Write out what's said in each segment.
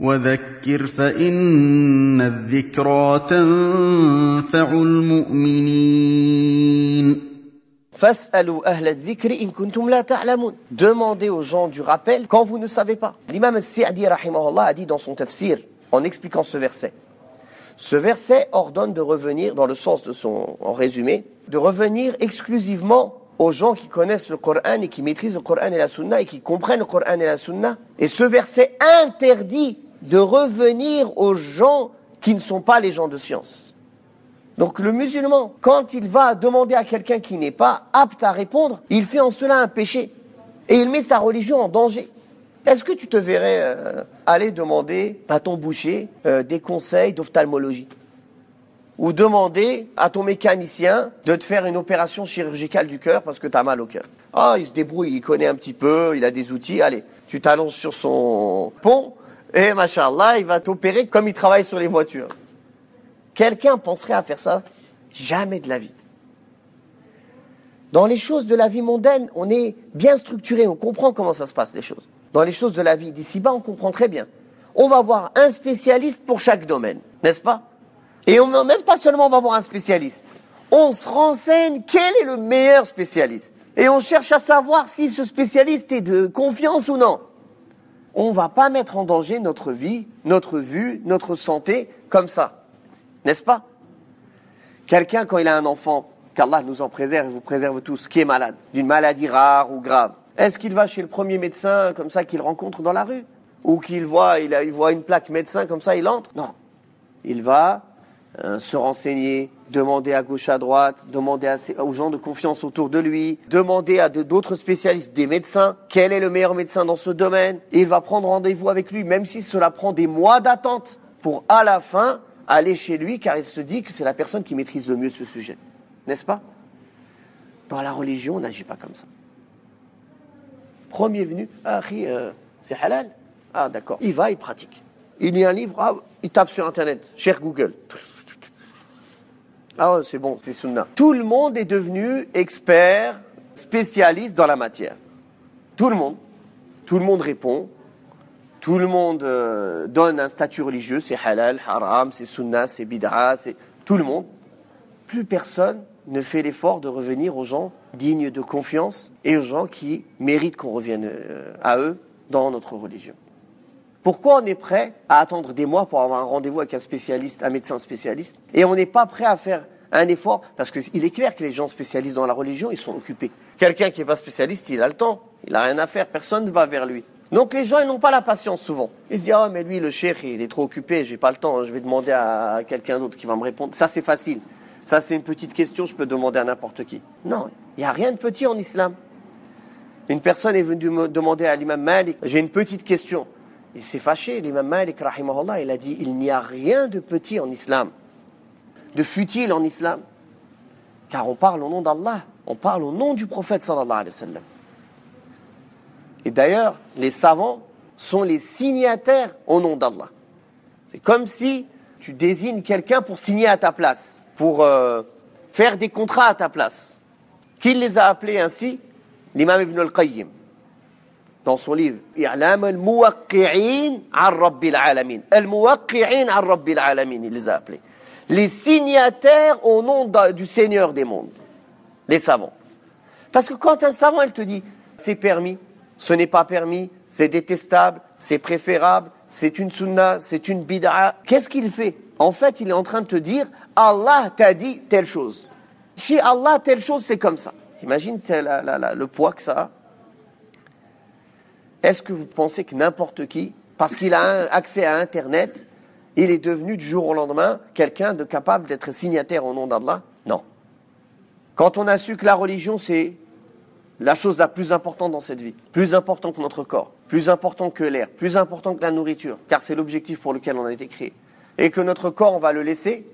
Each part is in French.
وذكر فإن الذكرى تنفع المؤمنين. فاسألوا أهل الذكر إن كنتم لا تعلمون. Demandez aux gens du rappel quand vous ne savez pas. L'imam al-Sa'di rahimahullah a dit dans son tafsir, en expliquant ce verset ordonne de revenir, dans le sens de son, en résumé, de revenir exclusivement aux gens qui connaissent le Coran et qui maîtrisent le Coran et la Sunna et qui comprennent le Coran et la Sunna. Et ce verset interdit de revenir aux gens qui ne sont pas les gens de science. Donc le musulman, quand il va demander à quelqu'un qui n'est pas apte à répondre, il fait en cela un péché. Et il met sa religion en danger. Est-ce que tu te verrais aller demander à ton boucher des conseils d'ophtalmologie? Ou demander à ton mécanicien de te faire une opération chirurgicale du cœur parce que tu as mal au cœur? Ah, il se débrouille, il connaît un petit peu, il a des outils, allez, tu t'allonges sur son pont et machallah, il va t'opérer comme il travaille sur les voitures. Quelqu'un penserait à faire ça? Jamais de la vie. Dans les choses de la vie mondaine, on est bien structuré, on comprend comment ça se passe les choses. Dans les choses de la vie d'ici-bas, on comprend très bien. On va voir un spécialiste pour chaque domaine, n'est-ce pas? Et même pas seulement on va voir un spécialiste. On se renseigne quel est le meilleur spécialiste. Et on cherche à savoir si ce spécialiste est de confiance ou non. On ne va pas mettre en danger notre vie, notre vue, notre santé, comme ça. N'est-ce pas? Quelqu'un, quand il a un enfant, qu'Allah nous en préserve et vous préserve tous, qui est malade, d'une maladie rare ou grave, est-ce qu'il va chez le premier médecin comme ça qu'il rencontre dans la rue? Ou qu'il voit, il voit une plaque médecin comme ça, il entre? Non. Il va se renseigner, demander à gauche, à droite, demander aux gens de confiance autour de lui, demander à d'autres spécialistes, des médecins, quel est le meilleur médecin dans ce domaine. Et il va prendre rendez-vous avec lui, même si cela prend des mois d'attente, pour à la fin aller chez lui, car il se dit que c'est la personne qui maîtrise le mieux ce sujet. N'est-ce pas? Dans la religion, on n'agit pas comme ça. Premier venu, c'est halal? Ah d'accord, il va, il pratique. Il lit un livre, il tape sur internet, cher Google. Ah ouais, c'est bon, c'est sunna. Tout le monde est devenu expert, spécialiste dans la matière. Tout le monde. Tout le monde répond. Tout le monde donne un statut religieux, c'est halal, haram, c'est sunna, c'est bid'a, c'est... Tout le monde. Plus personne ne fait l'effort de revenir aux gens dignes de confiance et aux gens qui méritent qu'on revienne à eux dans notre religion. Pourquoi on est prêt à attendre des mois pour avoir un rendez-vous avec un spécialiste, un médecin spécialiste, et on n'est pas prêt à faire un effort? Parce qu'il est clair que les gens spécialistes dans la religion, ils sont occupés. Quelqu'un qui n'est pas spécialiste, il a le temps, il n'a rien à faire, personne ne va vers lui. Donc les gens, ils n'ont pas la patience souvent. Ils se disent, ah mais lui, le cheikh, il est trop occupé, j'ai pas le temps, je vais demander à quelqu'un d'autre qui va me répondre. Ça, c'est facile. Ça, c'est une petite question, je peux demander à n'importe qui. Non, il n'y a rien de petit en islam. Une personne est venue me demander à l'imam Malik, j'ai une petite question. Il s'est fâché, l'imam Malik, rahimahullah, il a dit, il n'y a rien de petit en islam, de futile en islam. Car on parle au nom d'Allah, on parle au nom du prophète sallallahu alayhi wa sallam. Et d'ailleurs, les savants sont les signataires au nom d'Allah. C'est comme si tu désignes quelqu'un pour signer à ta place, pour faire des contrats à ta place. Qui les a appelés ainsi? L'imam Ibn al-Qayyim. Dans son livre, I'lam al-Muwaqqi'in ar-Rabbil Alamin. Al-Muwaqqi'in ar-Rabbil Alamin, il les a appelés. Les signataires au nom du Seigneur des mondes. Les savants. Parce que quand un savant, il te dit, c'est permis, ce n'est pas permis, c'est détestable, c'est préférable, c'est une sunna, c'est une bid'a, qu'est-ce qu'il fait? En fait, il est en train de te dire, Allah t'a dit telle chose. Chez Allah, telle chose, c'est comme ça. T'imagines le poids que ça a? Est-ce que vous pensez que n'importe qui, parce qu'il a accès à Internet, il est devenu du jour au lendemain quelqu'un de capable d'être signataire au nom d'Allah? Non. Quand on a su que la religion, c'est la chose la plus importante dans cette vie, plus important que notre corps, plus important que l'air, plus important que la nourriture, car c'est l'objectif pour lequel on a été créé, et que notre corps, on va le laisser,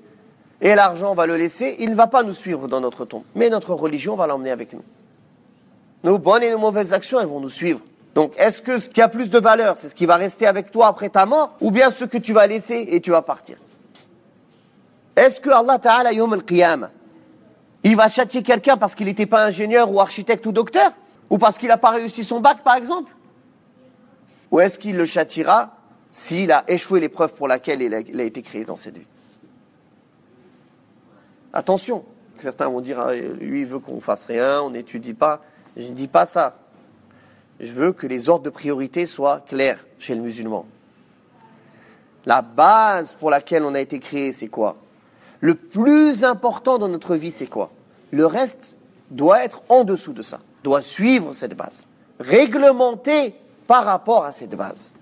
et l'argent, on va le laisser, il ne va pas nous suivre dans notre tombe. Mais notre religion va l'emmener avec nous. Nos bonnes et nos mauvaises actions, elles vont nous suivre. Donc, est-ce que ce qui a plus de valeur, c'est ce qui va rester avec toi après ta mort, ou bien ce que tu vas laisser et tu vas partir? Est-ce que Allah Ta'ala, Yawm al-Qiyamah, il va châtier quelqu'un parce qu'il n'était pas ingénieur ou architecte ou docteur? Ou parce qu'il n'a pas réussi son bac, par exemple? Ou est-ce qu'il le châtiera s'il a échoué l'épreuve pour laquelle il a été créé dans cette vie. Attention, certains vont dire, lui il veut qu'on fasse rien, on n'étudie pas. Je ne dis pas ça. Je veux que les ordres de priorité soient clairs chez le musulman. La base pour laquelle on a été créé, c'est quoi? Le plus important dans notre vie, c'est quoi? Le reste doit être en dessous de ça, doit suivre cette base, réglementé par rapport à cette base.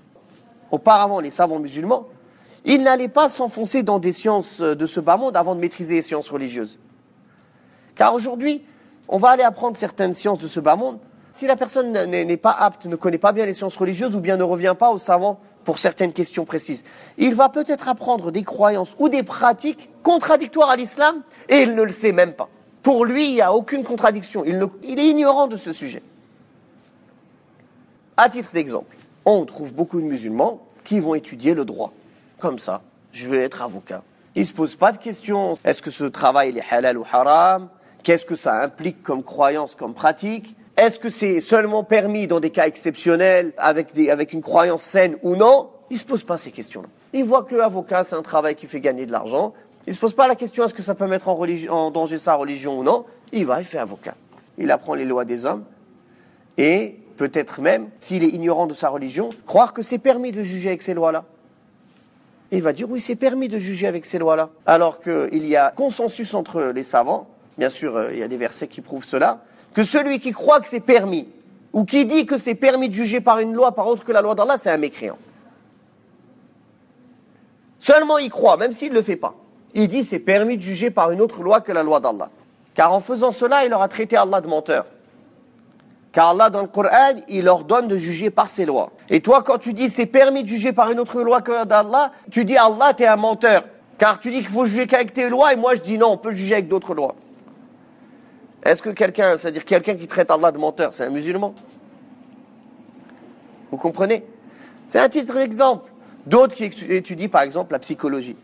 Auparavant, les savants musulmans, ils n'allaient pas s'enfoncer dans des sciences de ce bas monde avant de maîtriser les sciences religieuses. Car aujourd'hui, on va aller apprendre certaines sciences de ce bas monde. Si la personne n'est pas apte, ne connaît pas bien les sciences religieuses ou bien ne revient pas aux savants pour certaines questions précises, il va peut-être apprendre des croyances ou des pratiques contradictoires à l'islam et il ne le sait même pas. Pour lui, il n'y a aucune contradiction. Il est ignorant de ce sujet. À titre d'exemple, on trouve beaucoup de musulmans qui vont étudier le droit. Comme ça, je veux être avocat. Ils ne se posent pas de questions. Est-ce que ce travail il est halal ou haram? Qu'est-ce que ça implique comme croyance, comme pratique? Est-ce que c'est seulement permis dans des cas exceptionnels, avec une croyance saine ou non? Ils ne se posent pas ces questions-là. Ils voient que avocat, c'est un travail qui fait gagner de l'argent. Ils ne se posent pas la question, est-ce que ça peut mettre en danger sa religion ou non? Il fait avocat. Il apprend les lois des hommes. Et peut-être même, s'il est ignorant de sa religion, croire que c'est permis de juger avec ces lois-là. Il va dire, oui, c'est permis de juger avec ces lois-là. Alors qu'il y a consensus entre les savants, bien sûr, il y a des versets qui prouvent cela, que celui qui croit que c'est permis, ou qui dit que c'est permis de juger par une loi par autre que la loi d'Allah, c'est un mécréant. Seulement il croit, même s'il ne le fait pas. Il dit c'est permis de juger par une autre loi que la loi d'Allah. Car en faisant cela, il aura traité Allah de menteur. Car Allah, dans le Coran, il ordonne de juger par ses lois. Et toi, quand tu dis c'est permis de juger par une autre loi que d'Allah, tu dis Allah, t'es un menteur. Car tu dis qu'il faut juger qu'avec tes lois, et moi je dis non, on peut juger avec d'autres lois. Est-ce que c'est-à-dire quelqu'un qui traite Allah de menteur, c'est un musulman? Vous comprenez? C'est un titre d'exemple. D'autres qui étudient par exemple la psychologie.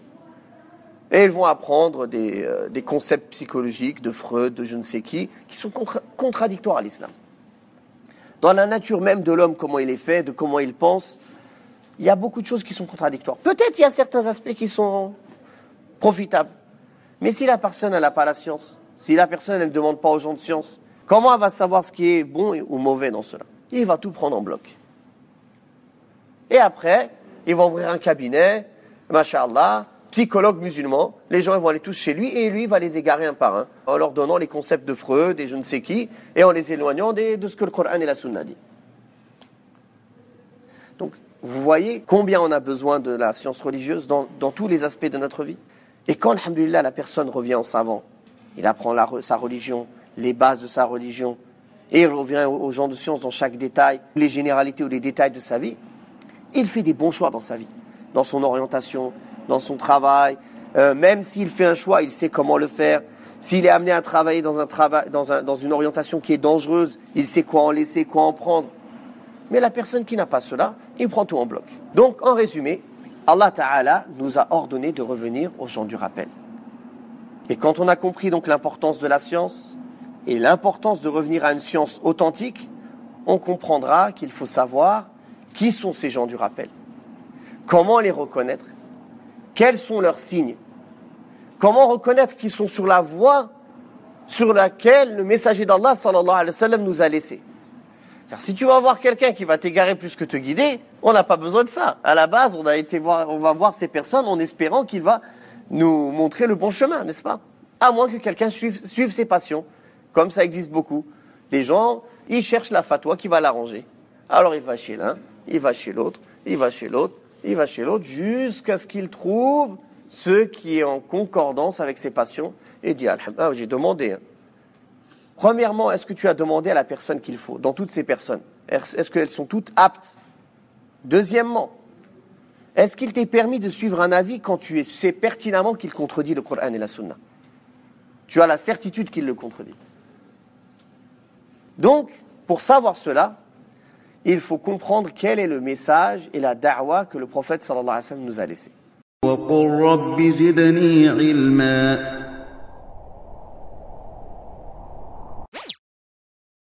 Et ils vont apprendre des concepts psychologiques de Freud, de je ne sais qui sont contradictoires à l'islam. Dans la nature même de l'homme, comment il est fait, de comment il pense, il y a beaucoup de choses qui sont contradictoires. Peut-être il y a certains aspects qui sont profitables. Mais si la personne n'a pas la science, si la personne ne demande pas aux gens de science, comment elle va savoir ce qui est bon ou mauvais dans cela? Il va tout prendre en bloc. Et après, il va ouvrir un cabinet, masha'Allah, psychologue musulman, les gens ils vont aller tous chez lui et lui va les égarer un par un, en leur donnant les concepts de Freud et je ne sais qui, et en les éloignant de ce que le Coran et la Sunna dit. Donc, vous voyez combien on a besoin de la science religieuse dans tous les aspects de notre vie. Et quand, alhamdoulilah, la personne revient en savant, il apprend sa religion, les bases de sa religion, et il revient aux gens de science dans chaque détail, les généralités ou les détails de sa vie, il fait des bons choix dans sa vie, dans son orientation, dans son travail. Même s'il fait un choix, il sait comment le faire. S'il est amené à travailler dans une orientation qui est dangereuse, il sait quoi en laisser, quoi en prendre. Mais la personne qui n'a pas cela, il prend tout en bloc. Donc, en résumé, Allah Ta'ala nous a ordonné de revenir au champ du rappel. Et quand on a compris donc l'importance de la science et l'importance de revenir à une science authentique, on comprendra qu'il faut savoir qui sont ces gens du rappel, comment les reconnaître, quels sont leurs signes, comment reconnaître qu'ils sont sur la voie sur laquelle le messager d'Allah sallallahu alayhi wa sallam nous a laissé. Car si tu vas voir quelqu'un qui va t'égarer plus que te guider, on n'a pas besoin de ça. À la base, on va voir ces personnes en espérant qu'il va nous montrer le bon chemin, n'est-ce pas? À moins que quelqu'un suive ses passions, comme ça existe beaucoup. Les gens, ils cherchent la fatwa qui va l'arranger. Alors il va chez l'un, il va chez l'autre, il va chez l'autre, il va chez l'autre, jusqu'à ce qu'il trouve ce qui est en concordance avec ses passions, et dit, alhamdoulilah, j'ai demandé. Premièrement, est-ce que tu as demandé à la personne qu'il faut, dans toutes ces personnes? Est-ce qu'elles sont toutes aptes? Deuxièmement, est-ce qu'il t'est permis de suivre un avis quand tu sais pertinemment qu'il contredit le Coran et la Sunna? Tu as la certitude qu'il le contredit. Donc, pour savoir cela, il faut comprendre quel est le message et la da'wa que le prophète sallallahu alayhi wa sallam nous a laissé. وَقُلْ رَبِّ زِدْنِي عِلْمًا